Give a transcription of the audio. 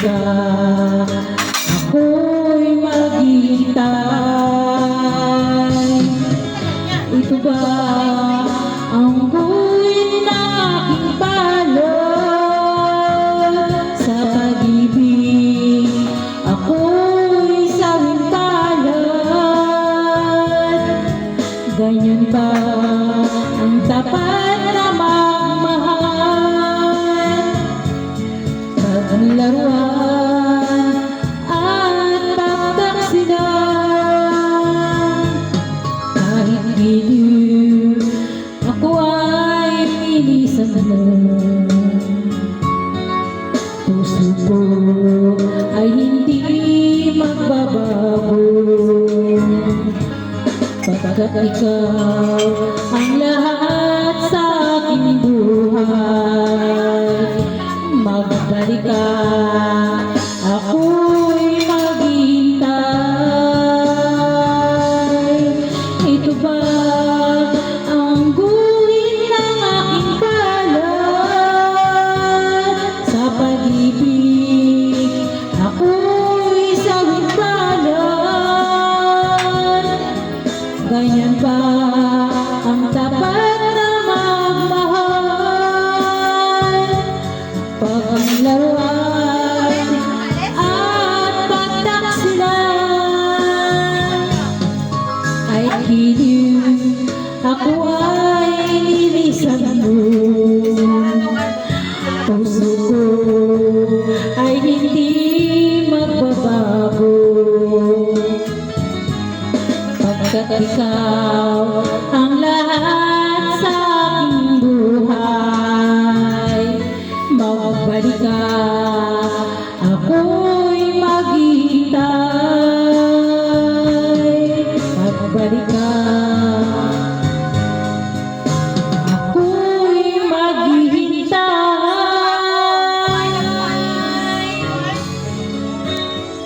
ka, ako'y maghihintay. Ito ba ang buhay na aking balot? Sa pag-ibig ako'y sawing-palad. Ganyan ba ang tapat na magmahal? Paglaruan at pagtaksilan, kahit giliw ako ay pilisan mo. Puso ko ay hindi magbabago, pagkat ikaw ang lahat sa aking buhay. Magbalik ka, ako'y maghihintay. Ito ba ang guhit ng aking palad? Sa pag-ibig ako'y sawing-palad. Ganyan ba ang tapat na magmahal? Paglaruan at pagtaksilan, ay giliw ako ay nilisan mo. Puso ko ay hindi magbabago, pagkat ikaw ang lahat sa aking buhay. Magbalik ka,